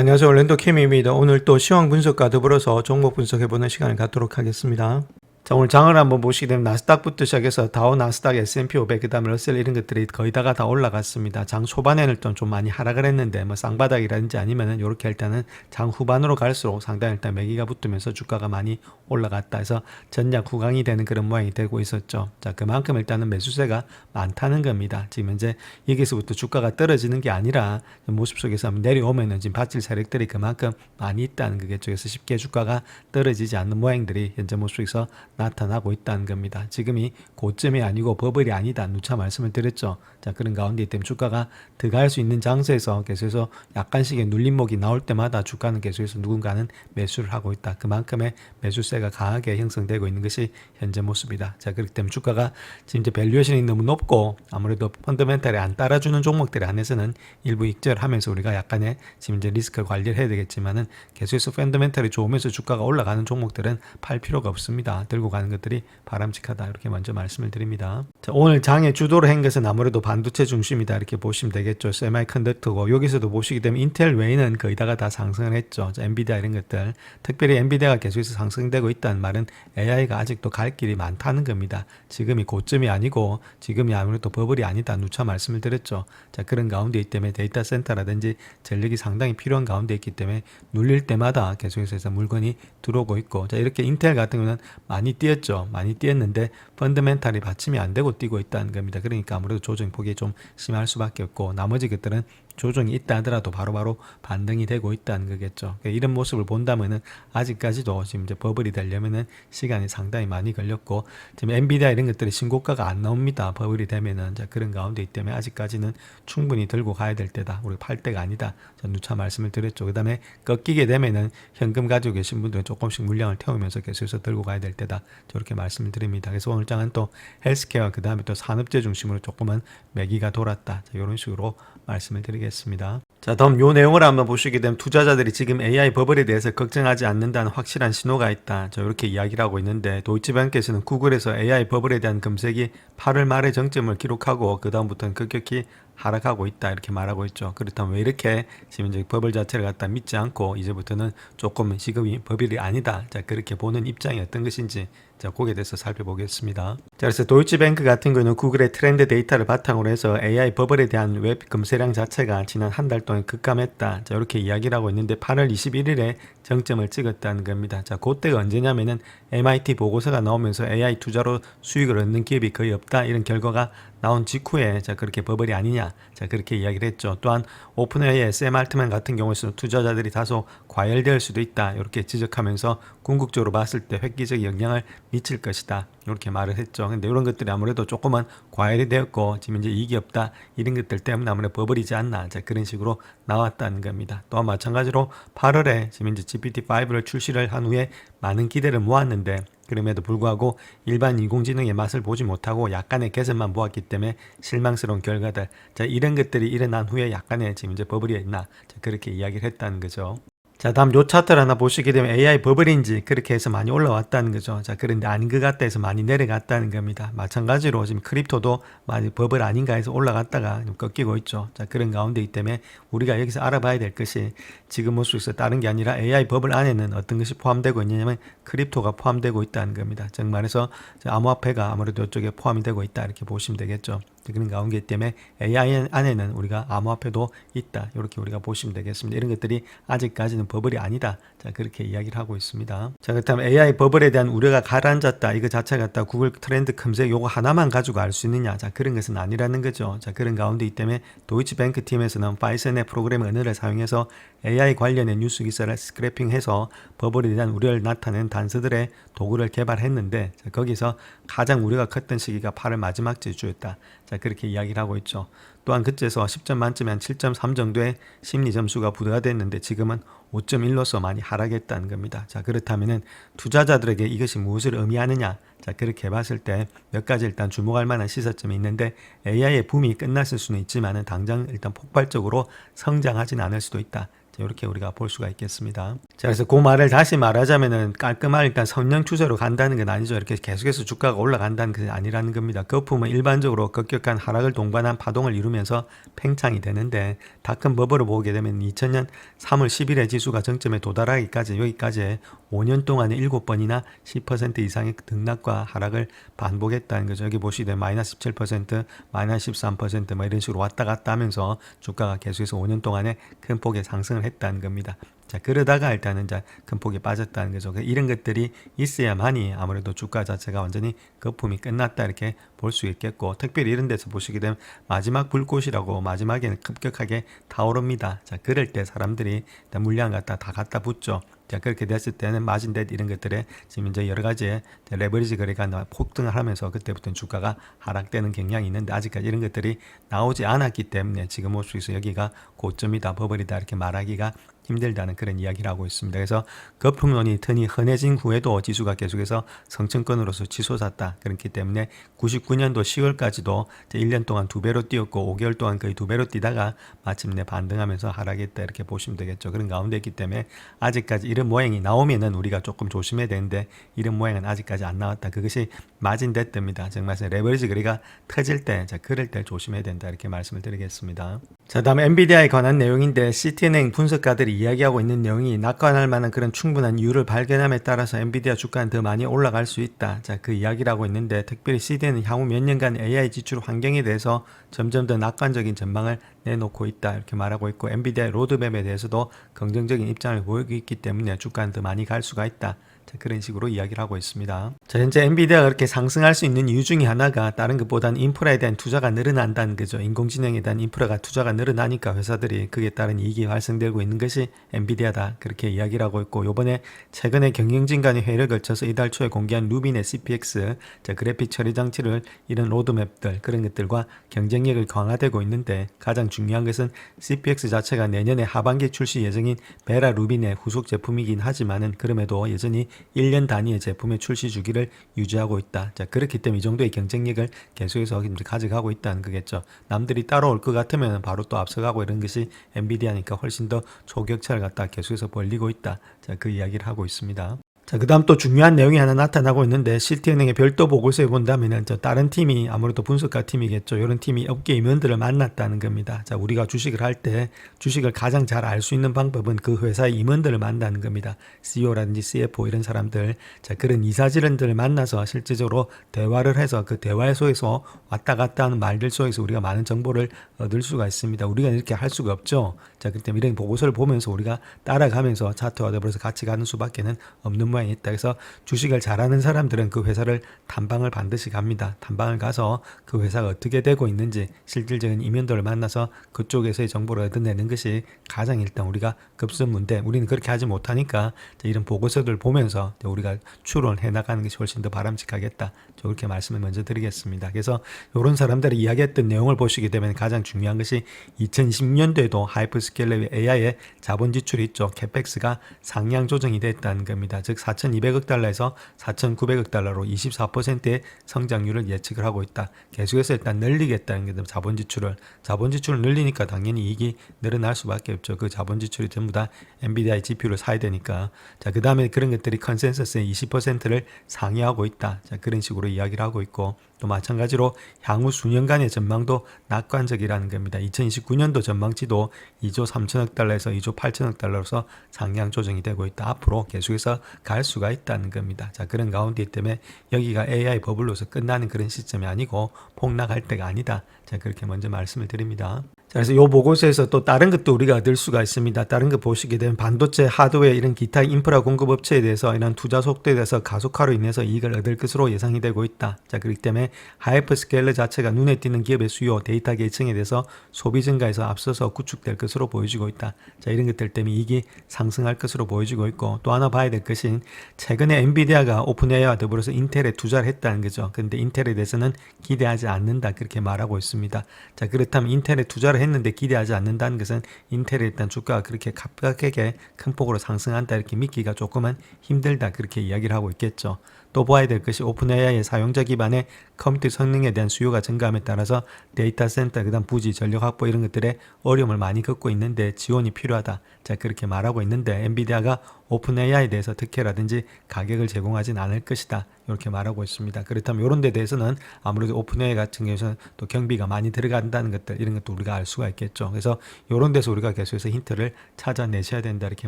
안녕하세요. orlando 캠입니다. 오늘 또 시황 분석과 더불어서 종목 분석해보는 시간을 갖도록 하겠습니다. 자, 오늘 장을 한번 보시게 되면 나스닥부터 시작해서 다우, 나스닥, S&P 500, 그 다음에 러셀 이런 것들이 거의 다가 다 올라갔습니다. 장 초반에는 좀 많이 하락을 했는데 뭐 쌍바닥이라든지 아니면은 이렇게 일단은 장 후반으로 갈수록 상당히 일단 매기가 붙으면서 주가가 많이 올라갔다 해서 전략 후강이 되는 그런 모양이 되고 있었죠. 자, 그만큼 일단은 매수세가 많다는 겁니다. 지금 현재 여기서부터 주가가 떨어지는 게 아니라 모습 속에서 내려오면은 지금 받칠 세력들이 그만큼 많이 있다는 거겠죠. 그래서 쉽게 주가가 떨어지지 않는 모양들이 현재 모습 속에서 나타나고 있다는 겁니다. 지금이 고점이 아니고 버블이 아니다. 누차 말씀을 드렸죠. 자, 그런 가운데 때문에 주가가 들어갈 수 있는 장세에서 계속해서 약간씩의 눌림목이 나올 때마다 주가는 계속해서 누군가는 매수를 하고 있다. 그만큼의 매수세가 강하게 형성되고 있는 것이 현재 모습이다. 자, 그렇기 때문에 주가가 지금 이제 밸류에이션이 너무 높고 아무래도 펀더멘탈이 안 따라주는 종목들에 한해서는 일부 익절하면서 우리가 약간의 지금 이제 리스크 관리를 해야 되겠지만은 계속해서 펀더멘탈이 좋으면서 주가가 올라가는 종목들은 팔 필요가 없습니다. 들고 가는 것들이 바람직하다. 이렇게 먼저 말씀을 드립니다. 자, 오늘 장의 주도를 한 것은 아무래도 반도체 중심이다. 이렇게 보시면 되겠죠. 세마이컨덕터고 여기서도 보시게 되면 인텔 외에는 거의 다가 다 상승을 했죠. 자, 엔비디아 이런 것들. 특별히 엔비디아가 계속해서 상승되고 있다는 말은 AI가 아직도 갈 길이 많다는 겁니다. 지금이 고점이 아니고 지금이 아무래도 버블이 아니다. 누차 말씀을 드렸죠. 자, 그런 가운데 있기 때문에 데이터 센터라든지 전력이 상당히 필요한 가운데 있기 때문에 눌릴 때마다 계속해서 물건이 들어오고 있고, 자, 이렇게 인텔 같은 경우는 많이 뛰었죠. 많이 뛰었는데 펀더멘탈이 받침이 안 되고 뛰고 있다는 겁니다. 그러니까 아무래도 조정 폭이 좀 심할 수밖에 없고 나머지 것들은 조정이 있다 하더라도 바로바로 반등이 되고 있다는 거겠죠. 그러니까 이런 모습을 본다면은 아직까지도 지금 이제 버블이 되려면은 시간이 상당히 많이 걸렸고 지금 엔비디아 이런 것들이 신고가가 안 나옵니다. 버블이 되면은. 자, 그런 가운데 있기 때문에 아직까지는 충분히 들고 가야 될 때다. 우리 팔 때가 아니다. 자, 누차 말씀을 드렸죠. 그 다음에 꺾이게 되면은 현금 가지고 계신 분들은 조금씩 물량을 태우면서 계속해서 들고 가야 될 때다. 저렇게 말씀을 드립니다. 그래서 오늘 장은 또 헬스케어 그 다음에 또 산업재 중심으로 조금은 매기가 돌았다. 자, 이런 식으로 말씀을 드리겠습니다. 자, 다음 요 내용을 한번 보시게 되면 투자자들이 지금 AI 버블에 대해서 걱정하지 않는다는 확실한 신호가 있다. 저 이렇게 이야기를 하고 있는데 도이치뱅크에서는 구글에서 AI 버블에 대한 검색이 8월 말에 정점을 기록하고 그 다음부터는 급격히 하락하고 있다 이렇게 말하고 있죠. 그렇다면 왜 이렇게 지금 이제 버블 자체를 갖다 믿지 않고 이제부터는 조금 지금이 버블이 아니다. 자, 그렇게 보는 입장이 어떤 것인지 자, 거기에 대해서 살펴보겠습니다. 자, 그래서 도이치뱅크 같은 경우는 구글의 트렌드 데이터를 바탕으로 해서 AI 버블에 대한 웹 검색량 자체가 지난 한 달 동안 급감했다. 자, 이렇게 이야기를 하고 있는데 8월 21일에 정점을 찍었다는 겁니다. 자, 그때가 언제냐면은 MIT 보고서가 나오면서 AI 투자로 수익을 얻는 기업이 거의 없다. 이런 결과가 나온 직후에 자, 그렇게 버블이 아니냐. 자, 그렇게 이야기를 했죠. 또한 오픈AI의 샘 알트만 같은 경우에는 투자자들이 다소 과열될 수도 있다. 이렇게 지적하면서 궁극적으로 봤을 때 획기적 영향을 미칠 것이다. 이렇게 말을 했죠. 근데 이런 것들이 아무래도 조금은 과열이 되었고 지금 이제 이익이 없다. 이런 것들 때문에 아무래도 버블이지 않나. 자, 그런 식으로 나왔다는 겁니다. 또한 마찬가지로 8월에 지금 이제 GPT-5를 출시를 한 후에 많은 기대를 모았는데 그럼에도 불구하고 일반 인공지능의 맛을 보지 못하고 약간의 개선만 보았기 때문에 실망스러운 결과들. 자, 이런 것들이 일어난 후에 약간의 지금 이제 버블이 있나. 자, 그렇게 이야기를 했다는 거죠. 자, 다음 요 차트를 하나 보시게 되면 AI 버블인지 그렇게 해서 많이 올라왔다는 거죠. 자, 그런데 아닌 것 같다 해서 많이 내려갔다는 겁니다. 마찬가지로 지금 크립토도 많이 버블 아닌가 해서 올라갔다가 좀 꺾이고 있죠. 자, 그런 가운데이기 때문에 우리가 여기서 알아봐야 될 것이 지금 모습에서 다른 게 아니라 AI 버블 안에는 어떤 것이 포함되고 있냐면 크립토가 포함되고 있다는 겁니다. 즉 말해서 암호화폐가 아무래도 이쪽에 포함이 되고 있다 이렇게 보시면 되겠죠. 그런 가운데 때문에 AI 안에는 우리가 암호화폐도 있다. 이렇게 우리가 보시면 되겠습니다. 이런 것들이 아직까지는 버블이 아니다. 자, 그렇게 이야기를 하고 있습니다. 자, 그렇다면 AI 버블에 대한 우려가 가라앉았다. 이거 자체 갖다 구글 트렌드 검색 요거 하나만 가지고 알 수 있느냐. 자, 그런 것은 아니라는 거죠. 자, 그런 가운데이기 때문에 도이치뱅크 팀에서는 파이썬의 프로그램 언어를 사용해서 AI 관련의 뉴스 기사를 스크래핑해서 버블에 대한 우려를 나타낸 단서들의 도구를 개발했는데 자, 거기서 가장 우려가 컸던 시기가 8월 마지막 주였다. 자, 그렇게 이야기를 하고 있죠. 또한 그때서 10점 만점에 한 7.3 정도의 심리 점수가 부여가 됐는데 지금은 5.1로서 많이 하락했다는 겁니다. 자, 그렇다면은 투자자들에게 이것이 무엇을 의미하느냐? 자, 그렇게 봤을 때 몇 가지 일단 주목할 만한 시사점이 있는데 AI의 붐이 끝났을 수는 있지만은 당장 일단 폭발적으로 성장하진 않을 수도 있다. 자, 이렇게 우리가 볼 수가 있겠습니다. 자, 그래서 그 말을 다시 말하자면은 깔끔한 일단 선형 추세로 간다는 건 아니죠. 이렇게 계속해서 주가가 올라간다는 건 아니라는 겁니다. 거품은 일반적으로 급격한 하락을 동반한 파동을 이루면서 팽창이 되는데 다 큰 버블을 보게 되면 2000년 3월 10일에 지수가 정점에 도달하기까지 여기까지 5년 동안에 7번이나 10% 이상의 등락과 하락을 반복했다는 거죠. 여기 보시면 마이너스 17%, 마이너스 13%뭐 이런 식으로 왔다 갔다 하면서 주가가 계속해서 5년 동안에 큰 폭의 상승을 했다는 겁니다. 자, 그러다가 일단은 이제 큰 폭이 빠졌다는 거죠. 이런 것들이 있어야만이 아무래도 주가 자체가 완전히 거품이 끝났다 이렇게 볼 수 있겠고, 특별히 이런 데서 보시게 되면 마지막 불꽃이라고 마지막에는 급격하게 타오릅니다. 자, 그럴 때 사람들이 물량 다 갖다 붙죠. 자, 그렇게 됐을 때는 마진댓 이런 것들에 지금 이제 여러 가지 레버리지 거래가 폭등을 하면서 그때부터는 주가가 하락되는 경향이 있는데 아직까지 이런 것들이 나오지 않았기 때문에 지금 올 수 있어 여기가 고점이다, 버블이다 이렇게 말하기가 힘들다는 그런 이야기를 하고 있습니다. 그래서 거품론이 턴이 흔해진 후에도 지수가 계속해서 성층권으로서 치솟았다. 그렇기 때문에 99년도 10월까지도 1년 동안 2배로 뛰었고 5개월 동안 거의 2배로 뛰다가 마침내 반등하면서 하락했다 이렇게 보시면 되겠죠. 그런 가운데 있기 때문에 아직까지 이런 모양이 나오면은 우리가 조금 조심해야 되는데 이런 모양은 아직까지 안 나왔다. 그것이 마진댓입니다. 정말 레버리지 거래가 터질 때, 자, 그럴 때 조심해야 된다 이렇게 말씀을 드리겠습니다. 자, 다음 엔비디아에 관한 내용인데 CT은행 분석가들이 이야기하고 있는 내용이 낙관할 만한 그런 충분한 이유를 발견함에 따라서 엔비디아 주가는 더 많이 올라갈 수 있다. 자, 그 이야기를 하고 있는데 특별히 CT는 향후 몇 년간 AI 지출 환경에 대해서 점점 더 낙관적인 전망을 내놓고 있다 이렇게 말하고 있고, 엔비디아의 로드맵에 대해서도 긍정적인 입장을 보이고 있기 때문에 주가는 더 많이 갈 수가 있다. 자, 그런 식으로 이야기를 하고 있습니다. 자, 현재 엔비디아가 그렇게 상승할 수 있는 이유 중에 하나가 다른 것보다는 인프라에 대한 투자가 늘어난다는 거죠. 인공지능에 대한 인프라가 투자가 늘어나니까 회사들이 그에 따른 이익이 발생되고 있는 것이 엔비디아다 그렇게 이야기를 하고 있고, 요번에 최근에 경영진 간의 회의를 거쳐서 이달 초에 공개한 루빈의 CPX, 자, 그래픽 처리 장치를 이런 로드맵들 그런 것들과 경쟁력을 강화되고 있는데 가장 중요한 것은 CPX 자체가 내년에 하반기 출시 예정인 베라 루빈의 후속 제품이긴 하지만은 그럼에도 여전히 1년 단위의 제품의 출시 주기를 유지하고 있다. 자, 그렇기 때문에 이 정도의 경쟁력을 계속해서 가져가고 있다는 거겠죠. 남들이 따라올 것 같으면 바로 또 앞서가고 이런 것이 엔비디아니까 훨씬 더 초격차를 갖다 계속해서 벌리고 있다. 자, 그 이야기를 하고 있습니다. 자, 그 다음 또 중요한 내용이 하나 나타나고 있는데 CT은행의 별도 보고서에 본다면은 다른 팀이 아무래도 분석가 팀이겠죠. 이런 팀이 업계 임원들을 만났다는 겁니다. 자, 우리가 주식을 할 때 주식을 가장 잘 알 수 있는 방법은 그 회사의 임원들을 만나는 겁니다. CEO라든지 CFO 이런 사람들, 자, 그런 이사진들을 만나서 실질적으로 대화를 해서 그 대화 속에서 왔다 갔다 하는 말들 속에서 우리가 많은 정보를 얻을 수가 있습니다. 우리가 이렇게 할 수가 없죠. 자, 그렇기 때문에 이런 보고서를 보면서 우리가 따라가면서 차트와 더불어서 같이 가는 수밖에는 없는 모양이 있다. 그래서 주식을 잘하는 사람들은 그 회사를 탐방을 반드시 갑니다. 탐방을 가서 그 회사가 어떻게 되고 있는지 실질적인 임원들을 만나서 그쪽에서의 정보를 얻어내는 것이 가장 일단 우리가 급선무인데, 우리는 그렇게 하지 못하니까 이런 보고서들 보면서 우리가 추론을 해나가는 것이 훨씬 더 바람직하겠다. 그렇게 말씀을 먼저 드리겠습니다. 그래서 이런 사람들이 이야기했던 내용을 보시게 되면 가장 중요한 것이 2010년도에도 하이퍼스케일러 AI의 자본 지출이 있죠. 캐펙스가 상향 조정이 됐다는 겁니다. 즉 4,200억 달러에서 4,900억 달러로 24%의 성장률을 예측을 하고 있다. 계속해서 일단 늘리겠다는 게 자본 지출을 늘리니까 당연히 이익이 늘어날 수밖에 없죠. 그 자본 지출이 전부 다 엔비디아의 GPU를 사야 되니까. 자, 그 다음에 그런 것들이 컨센서스의 20%를 상회하고 있다. 자, 그런 식으로 이야기를 하고 있고, 또 마찬가지로 향후 수년간의 전망도 낙관적이라는 겁니다. 2029년도 전망치도 2조 3천억 달러에서 2조 8천억 달러로서 상향 조정이 되고 있다. 앞으로 계속해서 갈 수가 있다는 겁니다. 자, 그런 가운데 때문에 여기가 AI 버블로서 끝나는 그런 시점이 아니고 폭락할 때가 아니다. 자, 그렇게 먼저 말씀을 드립니다. 자, 그래서 이 보고서에서 또 다른 것도 우리가 얻을 수가 있습니다. 다른 거 보시게 되면 반도체, 하드웨어 이런 기타 인프라 공급 업체에 대해서 이런 투자 속도에 대해서 가속화로 인해서 이익을 얻을 것으로 예상이 되고 있다. 자, 그렇기 때문에 하이퍼스케일러 자체가 눈에 띄는 기업의 수요, 데이터 계층에 대해서 소비 증가에서 앞서서 구축될 것으로 보여지고 있다. 자, 이런 것들 때문에 이익이 상승할 것으로 보여지고 있고, 또 하나 봐야 될 것은 최근에 엔비디아가 오픈 AI와 더불어서 인텔에 투자를 했다는 거죠. 그런데 인텔에 대해서는 기대하지 않는다. 그렇게 말하고 있습니다. 자, 그렇다면 인텔에 투자를 했는데 기대하지 않는다는 것은 인텔의 일단 주가가 그렇게 급격하게 큰 폭으로 상승한다 이렇게 믿기가 조금은 힘들다 그렇게 이야기를 하고 있겠죠. 또 봐야 될 것이 오픈 AI의 사용자 기반의 컴퓨터 성능에 대한 수요가 증가함에 따라서 데이터 센터, 그다음 부지, 전력 확보 이런 것들에 어려움을 많이 겪고 있는데 지원이 필요하다. 자, 그렇게 말하고 있는데 엔비디아가 오픈 AI에 대해서 특혜라든지 가격을 제공하진 않을 것이다. 이렇게 말하고 있습니다. 그렇다면 이런 데 대해서는 아무래도 오픈 AI 같은 경우에는 또 경비가 많이 들어간다는 것들 이런 것도 우리가 알 수가 있겠죠. 그래서 이런 데서 우리가 계속해서 힌트를 찾아내셔야 된다 이렇게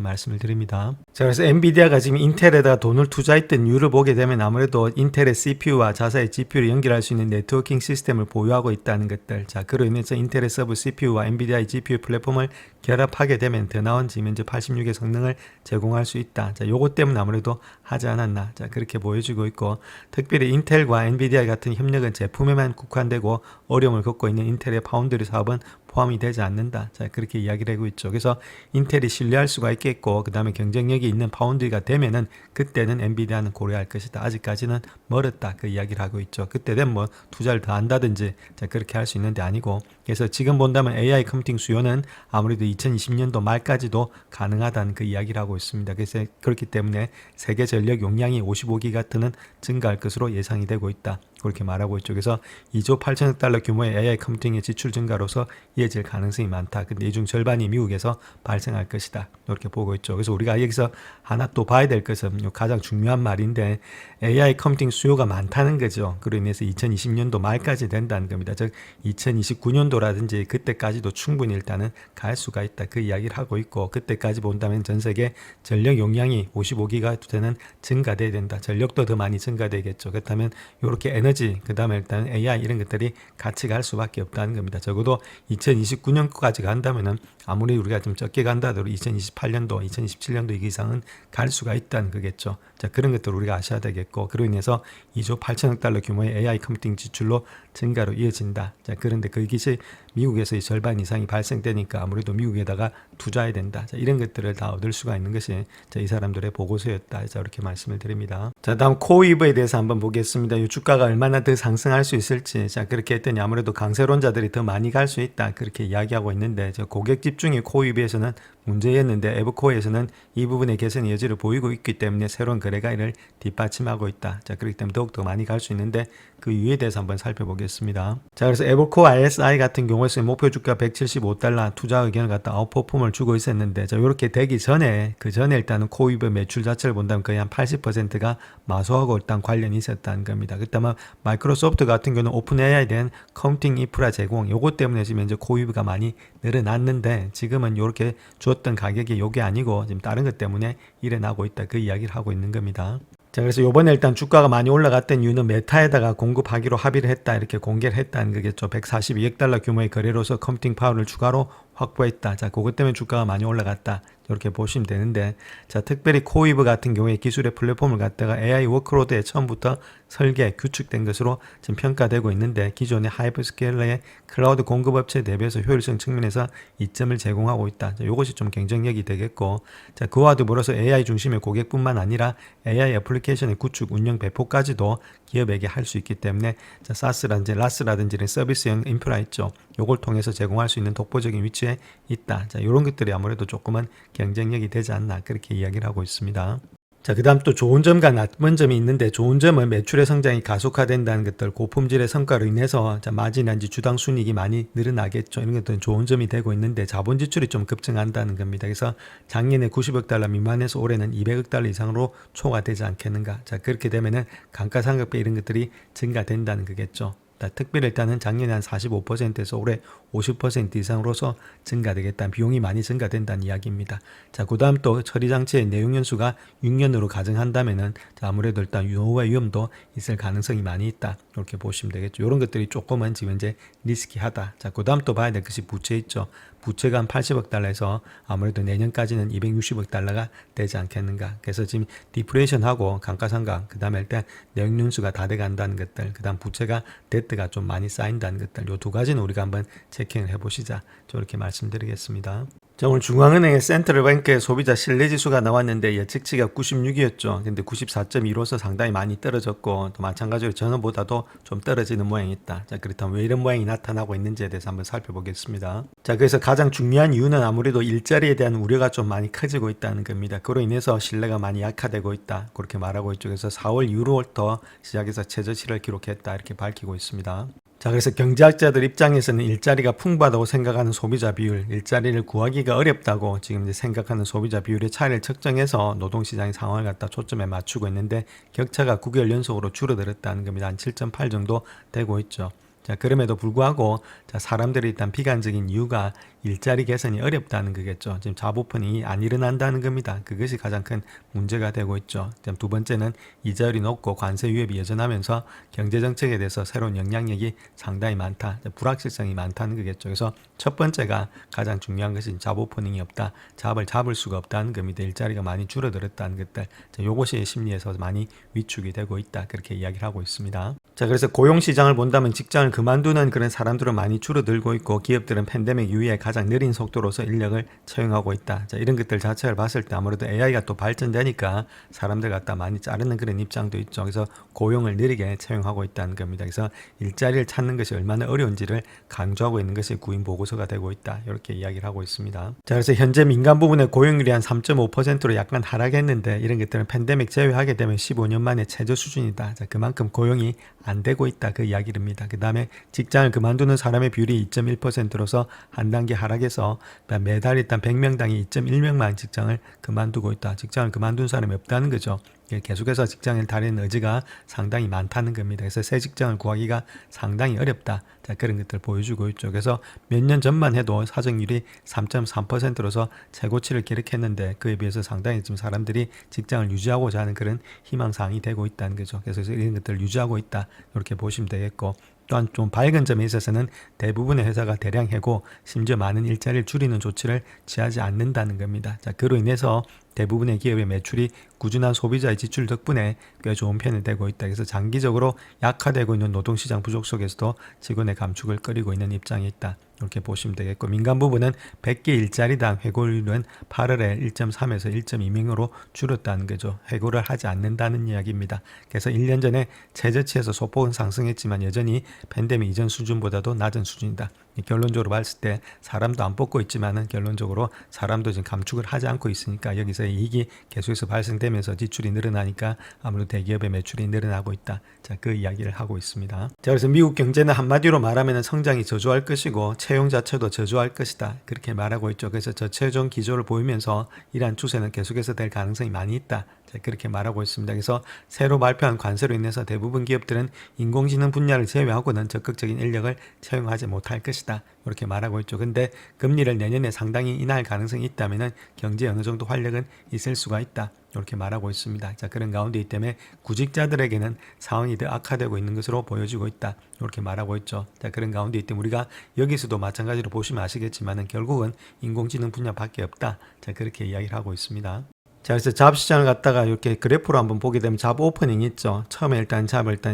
말씀을 드립니다. 자, 그래서 엔비디아가 지금 인텔에다 돈을 투자했던 이유를 보게 되면 아무래도 인텔의 CPU와 자사의 GPU를 연결할 수 있는 네트워킹 시스템을 보유하고 있다는 것들. 자, 그로 인해서 인텔의 서브 CPU와 엔비디아의 GPU 플랫폼을 결합하게 되면 더 나은 지금 현재 86의 성능을 제공할 수 있다. 자, 요것 때문에 아무래도 하지 않았나. 자, 그렇게 보여지고 있고, 특별히 인텔과 엔비디아 같은 협력은 제품에만 국한되고 어려움을 겪고 있는 인텔의 파운드리 사업은 포함이 되지 않는다. 자, 그렇게 이야기를 하고 있죠. 그래서 인텔이 신뢰할 수가 있겠고, 그 다음에 경쟁력이 있는 파운드리가 되면은 그때는 엔비디아는 고려할 것이다. 아직까지는 멀었다. 그 이야기를 하고 있죠. 그때 되면 뭐 투자를 더 한다든지, 자, 그렇게 할 수 있는데 아니고, 그래서 지금 본다면 AI 컴퓨팅 수요는 아무래도 2020년도 말까지도 가능하다는 그 이야기를 하고 있습니다. 그래서 그렇기 때문에 세계 전력 용량이 55기가트는 증가할 것으로 예상이 되고 있다. 그렇게 말하고 있죠. 그래서 2조 8천억 달러 규모의 AI 컴퓨팅의 지출 증가로서 이어질 가능성이 많다. 근데 이 중 절반이 미국에서 발생할 것이다. 이렇게 보고 있죠. 그래서 우리가 여기서 하나 또 봐야 될 것은 가장 중요한 말인데 AI 컴퓨팅 수요가 많다는 거죠. 그로 인해서 2020년도 말까지 된다는 겁니다. 즉 2029년도라든지 그때까지도 충분히 일단은 갈 수가 있다. 그 이야기를 하고 있고 그때까지 본다면 전 세계 전력 용량이 55기가와트는 증가돼야 된다. 전력도 더 많이 증가되겠죠. 그렇다면 이렇게 에너지 그 다음에 일단 AI 이런 것들이 같이 갈 수밖에 없다는 겁니다. 적어도 2029년까지 간다면은 아무리 우리가 좀 적게 간다 하더라도 2028년도, 2027년도 이 이상은 갈 수가 있다는 거겠죠. 자, 그런 것들 우리가 아셔야 되겠고 그로 인해서 2조 8천억 달러 규모의 AI 컴퓨팅 지출로 증가로 이어진다. 자, 그런데 그것이 미국에서의 절반 이상이 발생되니까 아무래도 미국에다가 투자해야 된다. 자, 이런 것들을 다 얻을 수가 있는 것이 자, 이 사람들의 보고서였다. 자, 이렇게 말씀을 드립니다. 자, 다음 코이브에 대해서 한번 보겠습니다. 이 주가가 얼마나 더 상승할 수 있을지. 자, 그렇게 했더니 아무래도 강세론자들이 더 많이 갈 수 있다. 그렇게 이야기하고 있는데 저 고객 집중이 코이브에서는 문제였는데 에버코어에서는 이 부분의 개선 여지를 보이고 있기 때문에 새로운 거래가 이를 뒷받침하고 있다. 자, 그렇기 때문에 더욱더 많이 갈 수 있는데 그 이유에 대해서 한번 살펴보겠습니다. 자, 그래서 에버코어 RSI 같은 경우에서 목표 주가 175달러 투자 의견을 갖다 아웃퍼폼을 주고 있었는데 자, 이렇게 되기 전에 그 전에 일단은 코이브 매출 자체를 본다면 거의 한 80%가 마소하고 일단 관련이 있었다는 겁니다. 그렇다면 마이크로소프트 같은 경우는 오픈 AI에 대한 컴퓨팅 인프라 제공 요것 때문에 지금 이제 코이브가 많이 늘어났는데 지금은 이렇게 줬던 가격이 요게 아니고 지금 다른 것 때문에 일어나고 있다. 그 이야기를 하고 있는 겁니다. 자, 그래서 요번에 일단 주가가 많이 올라갔던 이유는 메타에다가 공급하기로 합의를 했다. 이렇게 공개를 했다는 거겠죠. 142억 달러 규모의 거래로서 컴퓨팅 파워를 추가로 확보했다. 자, 그것 때문에 주가가 많이 올라갔다. 이렇게 보시면 되는데 자, 특별히 코이브 같은 경우에 기술의 플랫폼을 갖다가 AI 워크로드에 처음부터 설계, 구축된 것으로 지금 평가되고 있는데 기존의 하이퍼스케일러의 클라우드 공급업체 대비해서 효율성 측면에서 이점을 제공하고 있다. 자, 이것이 좀 경쟁력이 되겠고 자, 그와 더불어서 AI 중심의 고객뿐만 아니라 AI 애플리케이션의 구축, 운영, 배포까지도 기업에게 할 수 있기 때문에 자, 사스라든지 라스라든지 이런 서비스형 인프라 있죠. 요걸 통해서 제공할 수 있는 독보적인 위치에 있다. 자, 이런 것들이 아무래도 조금은 경쟁력이 되지 않나 그렇게 이야기를 하고 있습니다. 자, 그 다음 또 좋은 점과 나쁜 점이 있는데 좋은 점은 매출의 성장이 가속화된다는 것들 고품질의 성과로 인해서 자, 마진이나 주당 순이익이 많이 늘어나겠죠. 이런 것들은 좋은 점이 되고 있는데 자본 지출이 좀 급증한다는 겁니다. 그래서 작년에 90억 달러 미만에서 올해는 200억 달러 이상으로 초과되지 않겠는가. 자, 그렇게 되면은 감가상각비 이런 것들이 증가된다는 거겠죠. 특별히 일단은 작년에 한 45%에서 올해 50% 이상으로서 증가되겠다는 비용이 많이 증가된다는 이야기입니다. 자, 그 다음 또 처리장치의 내용연수가 6년으로 가정한다면은 자, 아무래도 일단 노후화 위험도 있을 가능성이 많이 있다. 이렇게 보시면 되겠죠. 이런 것들이 조금은 지금 이제 리스키하다. 자, 그 다음 또 봐야 될 것이 부채 있죠. 부채가 한 80억 달러에서 아무래도 내년까지는 260억 달러가 되지 않겠는가. 그래서 지금 디프레이션하고 감가상각, 그 다음에 일단 내용연수가 다 돼간다는 것들, 그 다음 부채가 데트가 좀 많이 쌓인다는 것들, 요 두 가지는 우리가 한번 체킹을 해보시자. 저렇게 말씀드리겠습니다. 자, 오늘 중앙은행의 센트럴뱅크의 소비자 신뢰지수가 나왔는데 예측치가 96이었죠. 근데 94.2로서 상당히 많이 떨어졌고 또 마찬가지로 전원보다도 좀 떨어지는 모양이 있다. 자, 그렇다면 왜 이런 모양이 나타나고 있는지에 대해서 한번 살펴보겠습니다. 자, 그래서 가장 중요한 이유는 아무래도 일자리에 대한 우려가 좀 많이 커지고 있다는 겁니다. 그로 인해서 신뢰가 많이 약화되고 있다. 그렇게 말하고 있죠. 그래서 4월 이후부터 시작해서 최저치를 기록했다. 이렇게 밝히고 있습니다. 자, 그래서 경제학자들 입장에서는 일자리가 풍부하다고 생각하는 소비자 비율, 일자리를 구하기가 어렵다고 지금 이제 생각하는 소비자 비율의 차이를 측정해서 노동시장의 상황을 갖다 초점에 맞추고 있는데 격차가 9개월 연속으로 줄어들었다는 겁니다. 한 7.8 정도 되고 있죠. 자, 그럼에도 불구하고 자, 사람들이 일단 비관적인 이유가 일자리 개선이 어렵다는 거겠죠. 지금 잡 오프닝이 안 일어난다는 겁니다. 그것이 가장 큰 문제가 되고 있죠. 두 번째는 이자율이 높고 관세 유예비 여전하면서 경제정책에 대해서 새로운 영향력이 상당히 많다. 불확실성이 많다는 거겠죠. 그래서 첫 번째가 가장 중요한 것이 잡 오프닝이 없다. 잡을 잡을 수가 없다는 겁니다. 일자리가 많이 줄어들었다는 것들. 자, 요것이 심리에서 많이 위축이 되고 있다. 그렇게 이야기를 하고 있습니다. 자, 그래서 고용시장을 본다면 직장을 그만두는 그런 사람들은 많이 줄어들고 있고 기업들은 팬데믹 이후에 가장 느린 속도로서 인력을 채용하고 있다. 자, 이런 것들 자체를 봤을 때 아무래도 AI가 또 발전되니까 사람들 갖다 많이 자르는 그런 입장도 있죠. 그래서 고용을 느리게 채용하고 있다는 겁니다. 그래서 일자리를 찾는 것이 얼마나 어려운지를 강조하고 있는 것이 구인 보고서가 되고 있다. 이렇게 이야기를 하고 있습니다. 자, 그래서 현재 민간 부분의 고용률이 한 3.5%로 약간 하락했는데 이런 것들은 팬데믹 제외하게 되면 15년 만에 최저 수준이다. 자, 그만큼 고용이 안 되고 있다. 그 이야기입니다. 그 다음에 직장을 그만두는 사람의 비율이 2.1%로서 한 단계 하락해서 매달 일단 100명당이 2.1명만 직장을 그만두고 있다. 직장을 그만둔 사람이 없다는 거죠. 계속해서 직장을 다니는 의지가 상당히 많다는 겁니다. 그래서 새 직장을 구하기가 상당히 어렵다. 자, 그런 것들을 보여주고 있죠. 그래서 몇 년 전만 해도 사정률이 3.3%로서 최고치를 기록했는데 그에 비해서 상당히 지금 사람들이 직장을 유지하고자 하는 그런 희망사항이 되고 있다는 거죠. 그래서 이런 것들을 유지하고 있다. 이렇게 보시면 되겠고 또한 좀 밝은 점에 있어서는 대부분의 회사가 대량 해고 심지어 많은 일자리를 줄이는 조치를 취하지 않는다는 겁니다. 자, 그로 인해서 대부분의 기업의 매출이 꾸준한 소비자의 지출 덕분에 꽤 좋은 편이 되고 있다. 그래서 장기적으로 약화되고 있는 노동시장 부족 속에서도 직원의 감축을 꺼리고 있는 입장이 있다. 이렇게 보시면 되겠고 민간 부분은 100개 일자리당 해고율은 8월에 1.3에서 1.2명으로 줄었다는 거죠. 해고를 하지 않는다는 이야기입니다. 그래서 1년 전에 최저치에서 소폭은 상승했지만 여전히 팬데믹 이전 수준보다도 낮은 수준이다. 결론적으로 봤을 때 사람도 안 뽑고 있지만은 결론적으로 사람도 지금 감축을 하지 않고 있으니까 여기서 이익이 계속해서 발생되면서 지출이 늘어나니까 아무래도 대기업의 매출이 늘어나고 있다. 자, 그 이야기를 하고 있습니다. 자, 그래서 미국 경제는 한마디로 말하면 성장이 저조할 것이고 채용 자체도 저조할 것이다. 그렇게 말하고 있죠. 그래서 저체중 기조를 보이면서 이러한 추세는 계속해서 될 가능성이 많이 있다. 그렇게 말하고 있습니다. 그래서 새로 발표한 관세로 인해서 대부분 기업들은 인공지능 분야를 제외하고는 적극적인 인력을 채용하지 못할 것이다. 이렇게 말하고 있죠. 근데 금리를 내년에 상당히 인하할 가능성이 있다면 경제에 어느 정도 활력은 있을 수가 있다. 이렇게 말하고 있습니다. 자, 그런 가운데 때문에 구직자들에게는 상황이 더 악화되고 있는 것으로 보여지고 있다. 이렇게 말하고 있죠. 자, 그런 가운데 때문에 우리가 여기서도 마찬가지로 보시면 아시겠지만 결국은 인공지능 분야밖에 없다. 자, 그렇게 이야기를 하고 있습니다. 자, 그래서 잡 시장을 갖다가 이렇게 그래프로 한번 보게 되면 잡 오프닝 있죠. 처음에 일단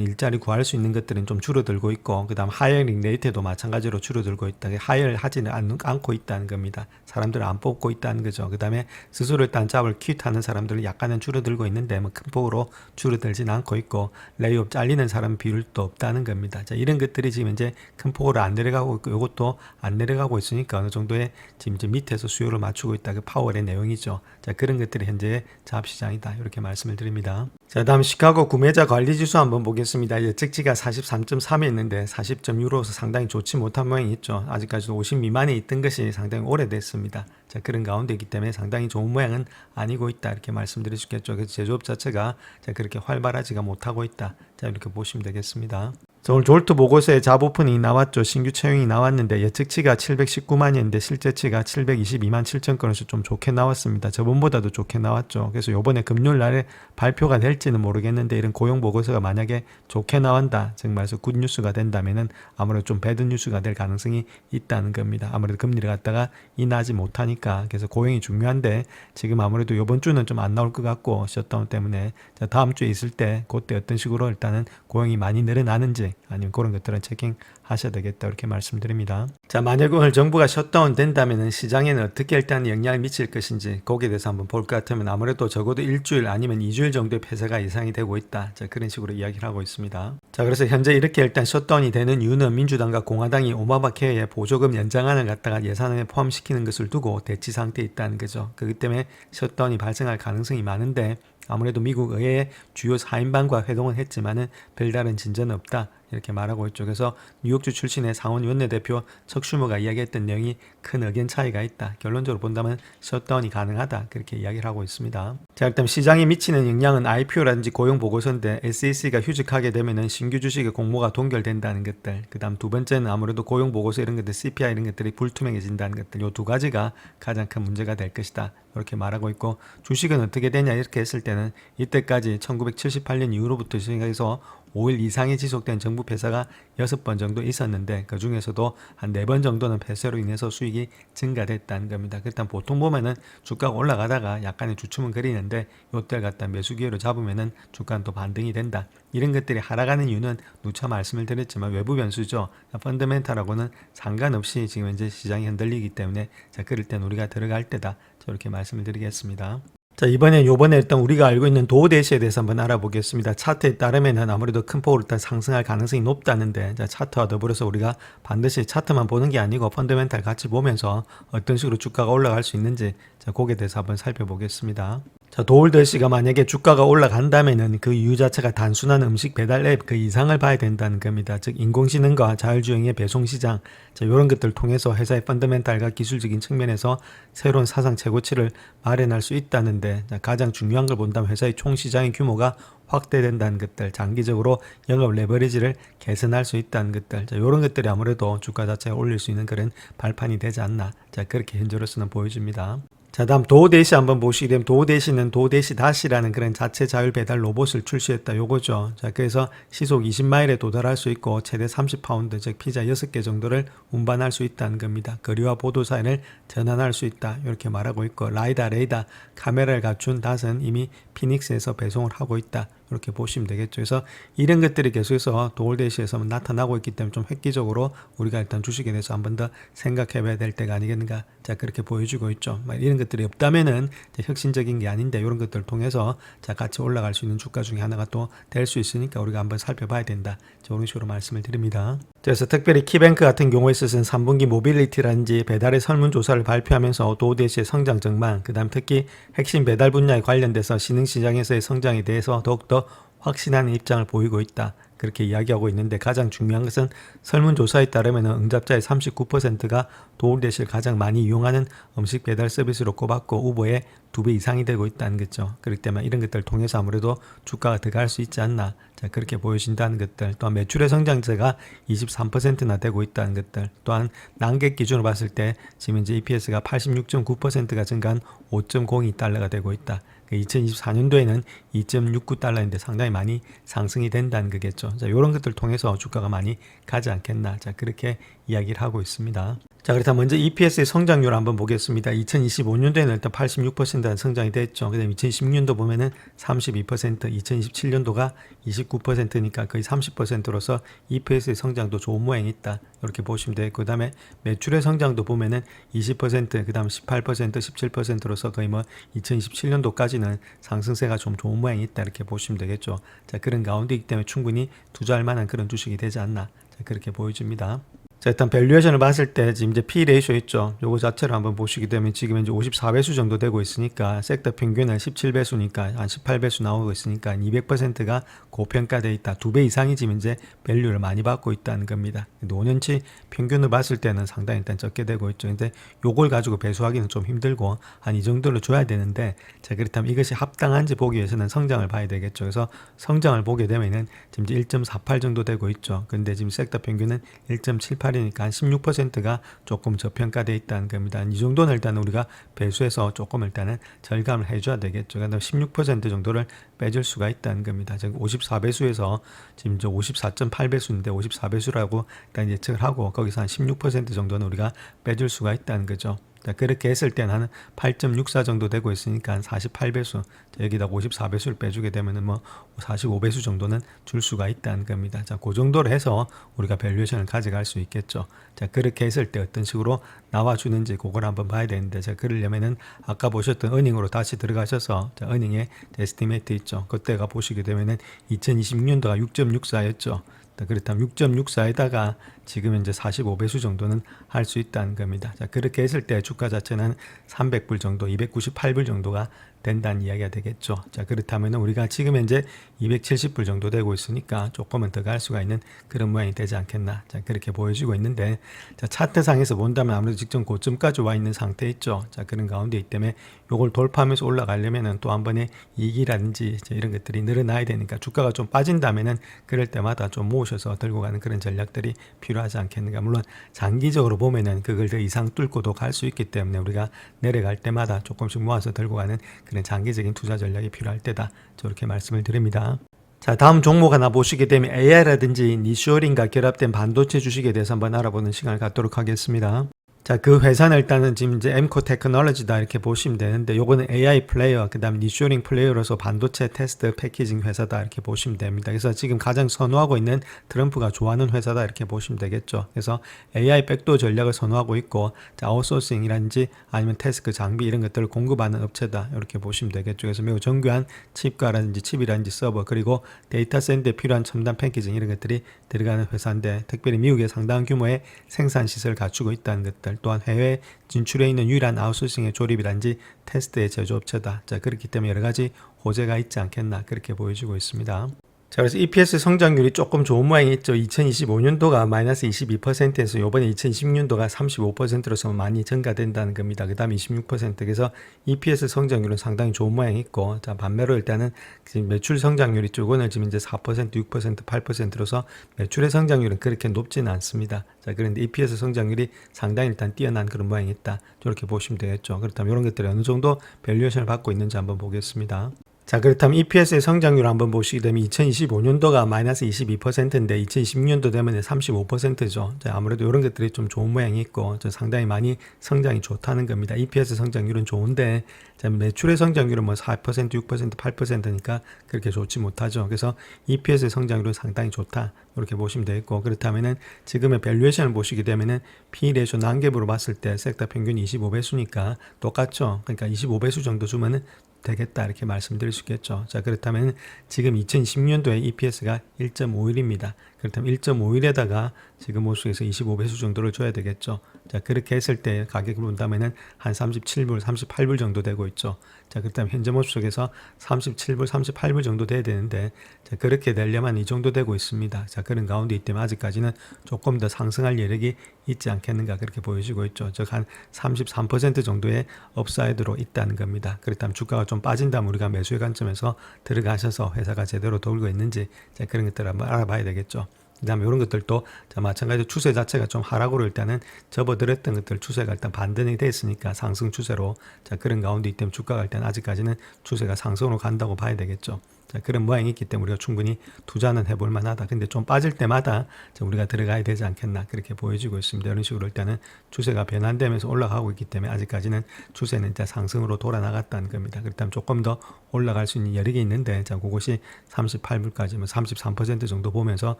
일자리 구할 수 있는 것들은 좀 줄어들고 있고, 그 다음 하이어링 레이트도 마찬가지로 줄어들고 있다. 하이어를 하지는 않고 있다는 겁니다. 사람들을 안 뽑고 있다는 거죠. 그 다음에 스스로 일단 잡을 퀴트하는 사람들은 약간은 줄어들고 있는데, 뭐 큰 폭으로 줄어들지는 않고 있고, 레이업 잘리는 사람 비율도 없다는 겁니다. 자, 이런 것들이 지금 이제 큰 폭으로 안 내려가고 있고, 이것도 안 내려가고 있으니까 어느 정도의 지금 이제 밑에서 수요를 맞추고 있다. 그 파월의 내용이죠. 자, 그런 것들이 현재 잡시장이다. 이렇게 말씀을 드립니다. 자, 다음 시카고 구매자 관리 지수 한번 보겠습니다. 예측치가 43.3에 있는데 40.6로서 상당히 좋지 못한 모양이 있죠. 아직까지도 50 미만에 있던 것이 상당히 오래됐습니다. 자, 그런 가운데 있기 때문에 상당히 좋은 모양은 아니고 있다. 이렇게 말씀드릴 수 있겠죠. 그래서 제조업 자체가 그렇게 활발하지가 못하고 있다. 자, 이렇게 보시면 되겠습니다. 자, 오늘 졸트 보고서에 잡 오프닝이 나왔죠. 신규 채용이 나왔는데 예측치가 719만이었는데 실제치가 722만 7천 건에서 좀 좋게 나왔습니다. 저번보다도 좋게 나왔죠. 그래서 요번에 금요일 날에 발표가 될지는 모르겠는데 이런 고용 보고서가 만약에 좋게 나온다, 즉 말해서 굿 뉴스가 된다면은 아무래도 좀 배드 뉴스가 될 가능성이 있다는 겁니다. 아무래도 금리를 갖다가 인하지 못하니까. 그래서 고용이 중요한데 지금 아무래도 요번 주는 좀 안 나올 것 같고 셧다운 때문에 다음 주에 있을 때 그때 어떤 식으로 일단은 고용이 많이 늘어나는지 아니면 그런 것들은 체킹 하셔야 되겠다 이렇게 말씀드립니다. 자, 만약 오늘 정부가 셧다운 된다면 시장에는 어떻게 일단 영향을 미칠 것인지 거기에 대해서 한번 볼 것 같으면 아무래도 적어도 일주일 아니면 2주일 정도의 폐쇄가 예상이 되고 있다. 자, 그런 식으로 이야기를 하고 있습니다. 자, 그래서 현재 이렇게 일단 셧다운이 되는 이유는 민주당과 공화당이 오바마 케어의 보조금 연장안을 갖다가 예산안에 포함시키는 것을 두고 대치 상태에 있다는 거죠. 그렇기 때문에 셧다운이 발생할 가능성이 많은데 아무래도 미국 의회의 주요 사인방과 회동은 했지만은 별다른 진전은 없다. 이렇게 말하고 있죠. 그래서 뉴욕주 출신의 상원 원내대표 척 슈머가 이야기했던 내용이 큰 의견 차이가 있다. 결론적으로 본다면 셧다운이 가능하다. 그렇게 이야기를 하고 있습니다. 자, 일단 시장에 미치는 영향은 IPO라든지 고용 보고서인데 SEC가 휴직하게 되면은 신규 주식의 공모가 동결된다는 것들. 그다음 두 번째는 아무래도 고용 보고서 이런 것들, CPI 이런 것들이 불투명해진다는 것들. 요 두 가지가 가장 큰 문제가 될 것이다. 이렇게 말하고 있고 주식은 어떻게 되냐 이렇게 했을 때는 이때까지 1978년 이후로부터 시작해서 5일 이상이 지속된 정부 폐쇄가 6번 정도 있었는데 그 중에서도 한 4번 정도는 폐쇄로 인해서 수익이 증가됐다는 겁니다. 일단 보통 보면은 주가가 올라가다가 약간의 주춤은 그리는데 요때를 갖다 매수 기회로 잡으면은 주가는 또 반등이 된다. 이런 것들이 하락하는 이유는 누차 말씀을 드렸지만 외부 변수죠. 펀더멘탈하고는 상관없이 지금 현재 시장이 흔들리기 때문에 자, 그럴 땐 우리가 들어갈 때다. 저렇게 말씀을 드리겠습니다. 자, 요번에 일단 우리가 알고 있는 도우대시에 대해서 한번 알아보겠습니다. 차트에 따르면은 아무래도 큰 폭으로 일단 상승할 가능성이 높다는데, 자, 차트와 더불어서 우리가 반드시 차트만 보는 게 아니고 펀더멘탈 같이 보면서 어떤 식으로 주가가 올라갈 수 있는지, 자, 거기에 대해서 한번 살펴보겠습니다. 자, 도울더시가 만약에 주가가 올라간다면은 그 이유 자체가 단순한 음식 배달 앱 그 이상을 봐야 된다는 겁니다. 즉 인공지능과 자율주행의 배송시장, 자, 이런 것들을 통해서 회사의 펀더멘탈과 기술적인 측면에서 새로운 사상 최고치를 마련할 수 있다는데, 자, 가장 중요한 걸 본다면 회사의 총 시장의 규모가 확대된다는 것들, 장기적으로 영업 레버리지를 개선할 수 있다는 것들, 자, 이런 것들이 아무래도 주가 자체가 올릴 수 있는 그런 발판이 되지 않나, 자, 그렇게 현재로서는 보여집니다. 자, 다음 도우대시 한번 보시게 되면 도우대시는 도우대시 다시라는 그런 자체 자율 배달 로봇을 출시했다 요거죠. 자, 그래서 시속 20마일에 도달할 수 있고 최대 30파운드 즉 피자 6개 정도를 운반할 수 있다는 겁니다. 거리와 보도 사인을 전환할 수 있다 이렇게 말하고 있고 라이다 레이다 카메라를 갖춘 닷은 이미 피닉스에서 배송을 하고 있다 이렇게 보시면 되겠죠. 그래서 이런 것들이 계속해서 도울대시에서 나타나고 있기 때문에 좀 획기적으로 우리가 일단 주식에 대해서 한 번 더 생각해 봐야 될 때가 아니겠는가. 자, 그렇게 보여주고 있죠. 이런 것들이 없다면은 혁신적인 게 아닌데 이런 것들을 통해서 자, 같이 올라갈 수 있는 주가 중에 하나가 또 될 수 있으니까 우리가 한번 살펴봐야 된다. 자, 이런 식으로 말씀을 드립니다. 그래서 특별히 키뱅크 같은 경우에 있어서는 3분기 모빌리티라든지 배달의 설문조사를 발표하면서 도우대시의 성장 전망, 그 다음 특히 핵심 배달 분야에 관련돼서 신흥시장에서의 성장에 대해서 더욱더 확신하는 입장을 보이고 있다. 그렇게 이야기하고 있는데 가장 중요한 것은 설문조사에 따르면 응답자의 39%가 도울대시를 가장 많이 이용하는 음식 배달 서비스로 꼽았고 후보의 2배 이상이 되고 있다는 거죠. 그렇기 때문에 이런 것들을 통해서 아무래도 주가가 더 갈 수 있지 않나. 자, 그렇게 보여진다는 것들. 또한 매출의 성장세가 23%나 되고 있다는 것들. 또한 난객 기준으로 봤을 때 지금 이제 EPS가 86.9%가 증가한 5.02달러가 되고 있다. 2024년도에는 2.69달러인데 상당히 많이 상승이 된다는 거겠죠. 자, 이런 것들을 통해서 주가가 많이 가지 않겠나. 자, 그렇게 이야기를 하고 있습니다. 자, 그렇다면 먼저 EPS의 성장률 한번 보겠습니다. 2025년도에는 일단 86%는 성장이 됐죠. 그다음 2016년도 보면은 32%, 2027년도가 29%니까 거의 30%로서 EPS의 성장도 좋은 모양이 있다. 이렇게 보시면 되고, 그다음에 매출의 성장도 보면은 20%, 그다음 18%, 17%로서 거의 뭐 2027년도까지는 상승세가 좀 좋은 모양이 있다. 이렇게 보시면 되겠죠. 자, 그런 가운데이기 때문에 충분히 투자할 만한 그런 주식이 되지 않나. 자, 그렇게 보여집니다. 자, 일단 밸류에이션을 봤을 때 지금 이제 P 레이쇼 있죠. 요거 자체를 한번 보시게 되면 지금 이제 54배수 정도 되고 있으니까 섹터 평균은 17배수니까 한 18배수 나오고 있으니까 200%가 고평가되어 있다. 2배 이상이 지금 이제 밸류를 많이 받고 있다는 겁니다. 5년치 평균을 봤을 때는 상당히 일단 적게 되고 있죠. 근데 요걸 가지고 배수하기는 좀 힘들고 한 이 정도로 줘야 되는데, 자, 그렇다면 이것이 합당한지 보기 위해서는 성장을 봐야 되겠죠. 그래서 성장을 보게 되면은 지금 이제 1.48 정도 되고 있죠. 근데 지금 섹터 평균은 1.78이니까 한 16%가 조금 저평가되어 있다는 겁니다. 이 정도는 일단 우리가 배수해서 조금 일단은 절감을 해줘야 되겠죠. 그러니까 16% 정도를 빼줄 수가 있다는 겁니다. 즉 54배수에서 지금 저 54.8배수인데 54배수라고 일단 예측을 하고 거기서 한 16% 정도는 우리가 빼줄 수가 있다는 거죠. 자, 그렇게 했을 때는 한 8.64 정도 되고 있으니까 한 48배수, 여기다 54배수를 빼주게 되면은 뭐 45배수 정도는 줄 수가 있다는 겁니다. 자, 그 정도로 해서 우리가 밸류에이션을 가져갈 수 있겠죠. 자, 그렇게 했을 때 어떤 식으로 나와주는지 그걸 한번 봐야 되는데, 자, 그러려면은 아까 보셨던 어닝으로 다시 들어가셔서, 자, 어닝에 에스티메이트 있죠. 그때가 보시게 되면은 2026년도가 6.64였죠. 그렇다면 6.64에다가 지금 이제 45배수 정도는 할 수 있다는 겁니다. 자, 그렇게 했을 때 주가 자체는 300불 정도, 298불 정도가 된다는 이야기가 되겠죠. 자, 그렇다면 우리가 지금 현재 270불 정도 되고 있으니까 조금은 더 갈 수가 있는 그런 모양이 되지 않겠나. 자, 그렇게 보여지고 있는데, 자, 차트상에서 본다면 아무래도 직전 고점까지 와 있는 상태 있죠. 자, 그런 가운데 있기 때문에 요걸 돌파하면서 올라가려면은 또 한 번에 이익이라든지 이런 것들이 늘어나야 되니까 주가가 좀 빠진다면은 그럴 때마다 좀 모으셔서 들고 가는 그런 전략들이 필요하지 않겠는가. 물론 장기적으로 보면은 그걸 더 이상 뚫고도 갈 수 있기 때문에 우리가 내려갈 때마다 조금씩 모아서 들고 가는 그런 장기적인 투자 전략이 필요할 때다. 저렇게 말씀을 드립니다. 자, 다음 종목 하나 보시게 되면 AI라든지 니쇼링과 결합된 반도체 주식에 대해서 한번 알아보는 시간을 갖도록 하겠습니다. 자, 그 회사는 일단은 지금 이제 엠코 테크놀로지다 이렇게 보시면 되는데, 요거는 AI 플레이어, 그 다음 니쇼링 플레이어로서 반도체 테스트 패키징 회사다 이렇게 보시면 됩니다. 그래서 지금 가장 선호하고 있는 트럼프가 좋아하는 회사다 이렇게 보시면 되겠죠. 그래서 AI 백도 전략을 선호하고 있고, 자, 아웃소싱이라든지 아니면 테스크 장비 이런 것들을 공급하는 업체다 이렇게 보시면 되겠죠. 그래서 매우 정교한 칩가라든지 칩이라든지 서버, 그리고 데이터 센터에 필요한 첨단 패키징 이런 것들이 들어가는 회사인데, 특별히 미국에 상당한 규모의 생산 시설을 갖추고 있다는 것들, 또한 해외 진출해 있는 유일한 아웃소싱의 조립이란지 테스트의 제조업체다. 자, 그렇기 때문에 여러 가지 호재가 있지 않겠나 그렇게 보여지고 있습니다. 자, 그래서 EPS 성장률이 조금 좋은 모양이 있죠. 2025년도가 마이너스 22%에서 요번에 2026년도가 35%로서 많이 증가된다는 겁니다. 그 다음에 26%. 그래서 EPS 성장률은 상당히 좋은 모양이 있고, 자, 반면로 일단은 지금 매출 성장률이 오늘 지금 이제 4%, 6%, 8%로서 매출의 성장률은 그렇게 높지는 않습니다. 자, 그런데 EPS 성장률이 상당히 일단 뛰어난 그런 모양이 있다. 저렇게 보시면 되겠죠. 그렇다면 이런 것들이 어느 정도 밸류에이션을 받고 있는지 한번 보겠습니다. 자, 그렇다면 EPS의 성장률 한번 보시게 되면 2025년도가 마이너스 22%인데 2026년도 되면 35%죠. 자, 아무래도 이런 것들이 좀 좋은 모양이 있고, 상당히 많이 성장이 좋다는 겁니다. EPS 성장률은 좋은데, 자, 매출의 성장률은 뭐 4%, 6%, 8%니까 그렇게 좋지 못하죠. 그래서 EPS의 성장률은 상당히 좋다. 이렇게 보시면 되겠고, 그렇다면은 지금의 밸류에이션을 보시게 되면은 P 레이쇼 난갭으로 봤을 때 섹터 평균이 25배수니까 똑같죠. 그러니까 25배수 정도 주면은 되겠다 이렇게 말씀드릴 수 있겠죠. 자, 그렇다면 지금 2010년도에 EPS가 1.51입니다. 그렇다면 1.51에다가 지금 모수에서 25배수 정도를 줘야 되겠죠. 자, 그렇게 했을 때 가격을 본다면은 한 37불, 38불 정도 되고 있죠. 자, 그렇다면 현재 모습 속에서 37불, 38불 정도 돼야 되는데, 자, 그렇게 되려면 이 정도 되고 있습니다. 자, 그런 가운데 있다면 아직까지는 조금 더 상승할 여력이 있지 않겠는가 그렇게 보여지고 있죠. 즉 한 33% 정도의 업사이드로 있다는 겁니다. 그렇다면 주가가 좀 빠진다면 우리가 매수의 관점에서 들어가셔서 회사가 제대로 돌고 있는지, 자, 그런 것들을 한번 알아봐야 되겠죠. 그 다음에 이런 것들도 자, 마찬가지로 추세 자체가 좀 하락으로 일단은 접어들었던 것들 추세가 일단 반등이 됐으니까 상승 추세로, 자, 그런 가운데 있다면 주가가 일단 아직까지는 추세가 상승으로 간다고 봐야 되겠죠. 자, 그런 모양이 있기 때문에 우리가 충분히 투자는 해볼 만하다. 근데 좀 빠질 때마다 우리가 들어가야 되지 않겠나 그렇게 보여지고 있습니다. 이런 식으로 일단은 추세가 변환되면서 올라가고 있기 때문에 아직까지는 추세는 일단 상승으로 돌아 나갔다는 겁니다. 그렇다면 조금 더 올라갈 수 있는 여력이 있는데, 자, 그것이 38불까지 33% 정도 보면서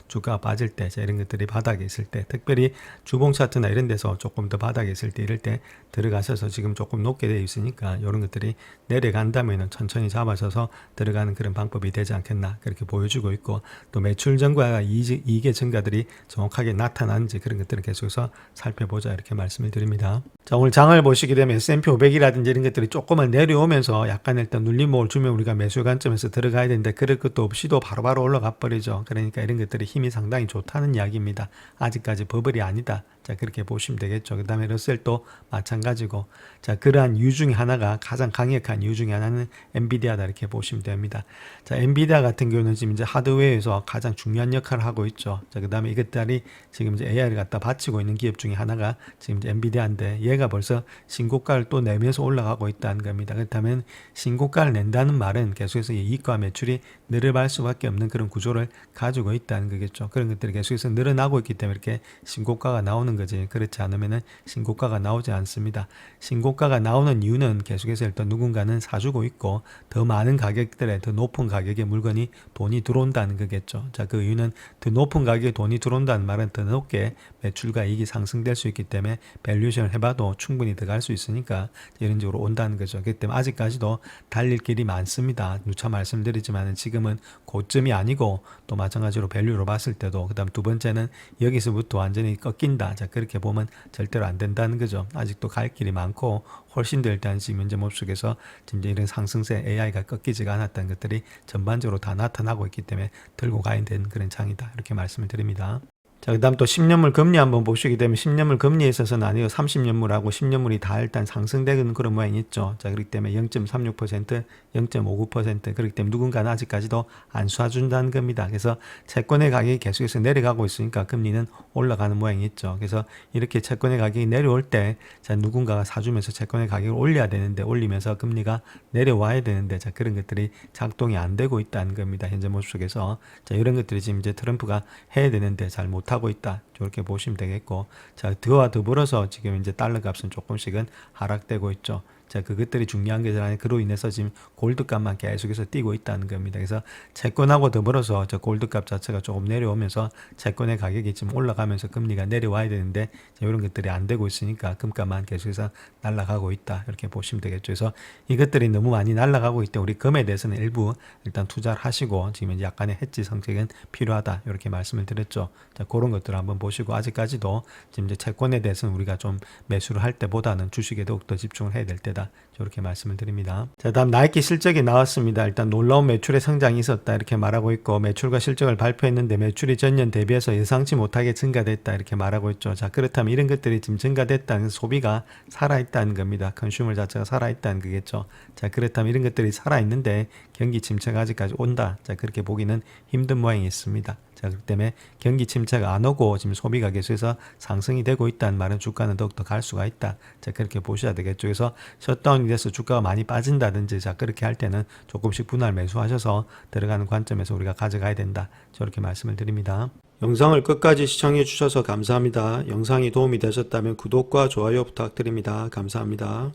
주가가 빠질 때, 자, 이런 것들이 바닥에 있을 때, 특별히 주봉 차트나 이런 데서 조금 더 바닥에 있을 때 이럴 때 들어가셔서 지금 조금 높게 되어 있으니까 이런 것들이 내려간다면 천천히 잡아서서 들어가는 그런 방법이 되지 않겠나 그렇게 보여주고 있고, 또 매출 증가와 이익의 증가들이 정확하게 나타나는지 그런 것들을 계속해서 살펴보자 이렇게 말씀을 드립니다. 자, 오늘 장을 보시게 되면 S&P 500이라든지 이런 것들이 조금은 내려오면서 약간 일단 눌림목을 주면 우리가 매수 관점에서 들어가야 되는데 그럴 것도 없이도 바로바로 올라가 버리죠. 그러니까 이런 것들이 힘이 상당히 좋다는 이야기입니다. 아직까지 버블이 아니다. 자, 그렇게 보시면 되겠죠. 그 다음에 러셀도 마찬가지고, 자, 그러한 이유 중에 하나가, 가장 강력한 이유 중에 하나는 엔비디아다 이렇게 보시면 됩니다. 자, 엔비디아 같은 경우는 지금 이제 하드웨어에서 가장 중요한 역할을 하고 있죠. 자, 그 다음에 이것들이 지금 이제 AI를 갖다 바치고 있는 기업 중에 하나가 지금 이제 엔비디아인데, 얘가 벌써 신고가를 또 내면서 올라가고 있다는 겁니다. 그렇다면 신고가를 낸다는 말은 계속해서 이익과 매출이 늘어날 수밖에 없는 그런 구조를 가지고 있다는 거겠죠. 그런 것들이 계속해서 늘어나고 있기 때문에 이렇게 신고가가 나오는 거지. 그렇지 않으면은 신고가가 나오지 않습니다. 신고가가 나오는 이유는 계속해서 일단 누군가는 사주고 있고 더 많은 가격들에 더 높은 가격의 물건이 돈이 들어온다는 거겠죠. 자, 그 이유는 더 높은 가격에 돈이 들어온다는 말은 더 높게 매출과 이익이 상승될 수 있기 때문에 밸류에이션을 해봐도 충분히 들어갈 수 있으니까 이런 식으로 온다는 거죠. 그렇기 때문에 아직까지도 달릴 길이 많습니다. 누차 말씀드리지만 지금은 고점이 아니고 또 마찬가지로 밸류로 봤을 때도 그다음 두 번째는 여기서부터 완전히 꺾인다. 자, 그렇게 보면 절대로 안 된다는 거죠. 아직도 갈 길이 많고 훨씬 더 일단 지금 현재 몸속에서 지금 이런 상승세 AI가 꺾이지가 않았다는 것들이 전반적으로 다 나타나고 있기 때문에 들고 가야 되는 그런 장이다. 이렇게 말씀을 드립니다. 자, 그 다음 또 10년물 금리 한번 보시게 되면 10년물 금리에 있어서는 아니고 30년물하고 10년물이 다 일단 상승되는 그런 모양이 있죠. 자, 그렇기 때문에 0.36%, 0.59% 그렇기 때문에 누군가는 아직까지도 안 쏴준다는 겁니다. 그래서 채권의 가격이 계속해서 내려가고 있으니까 금리는 올라가는 모양이 있죠. 그래서 이렇게 채권의 가격이 내려올 때 자, 누군가가 사주면서 채권의 가격을 올려야 되는데 올리면서 금리가 내려와야 되는데 자, 그런 것들이 작동이 안 되고 있다는 겁니다. 현재 모습 속에서. 자, 이런 것들이 지금 이제 트럼프가 해야 되는데 잘 못하고 있다. 이렇게 보시면 되겠고, 자, 그와 더불어서 지금 이제 달러 값은 조금씩은 하락되고 있죠. 자, 그것들이 중요한 게 아니라 그로 인해서 지금 골드값만 계속해서 뛰고 있다는 겁니다. 그래서 채권하고 더불어서 저 골드값 자체가 조금 내려오면서 채권의 가격이 지금 올라가면서 금리가 내려와야 되는데 이런 것들이 안 되고 있으니까 금값만 계속해서 날아가고 있다. 이렇게 보시면 되겠죠. 그래서 이것들이 너무 많이 날아가고 있기 때문에 우리 금에 대해서는 일부 일단 투자를 하시고 지금 약간의 해지 성격은 필요하다. 이렇게 말씀을 드렸죠. 자, 그런 것들을 한번 보시고 아직까지도 지금 이제 채권에 대해서는 우리가 좀 매수를 할 때보다는 주식에 더욱더 집중을 해야 될 때다. 이렇게 말씀을 드립니다. 자, 다음 나이키 실적이 나왔습니다. 일단 놀라운 매출의 성장이 있었다 이렇게 말하고 있고 매출과 실적을 발표했는데 매출이 전년 대비해서 예상치 못하게 증가됐다 이렇게 말하고 있죠. 자, 그렇다면 이런 것들이 지금 증가됐다는 소비가 살아있다는 겁니다. 컨슈머 자체가 살아있다는 거겠죠. 자, 그렇다면 이런 것들이 살아있는데 경기 침체가 아직까지 온다. 자, 그렇게 보기는 힘든 모양이 있습니다. 자, 그렇기 때문에 경기 침체가 안 오고 지금 소비가 계속해서 상승이 되고 있다는 말은 주가는 더욱더 갈 수가 있다. 자, 그렇게 보셔야 되겠죠. 그래서 셧다운이 돼서 주가가 많이 빠진다든지 자, 그렇게 할 때는 조금씩 분할 매수하셔서 들어가는 관점에서 우리가 가져가야 된다. 저렇게 말씀을 드립니다. 영상을 끝까지 시청해 주셔서 감사합니다. 영상이 도움이 되셨다면 구독과 좋아요 부탁드립니다. 감사합니다.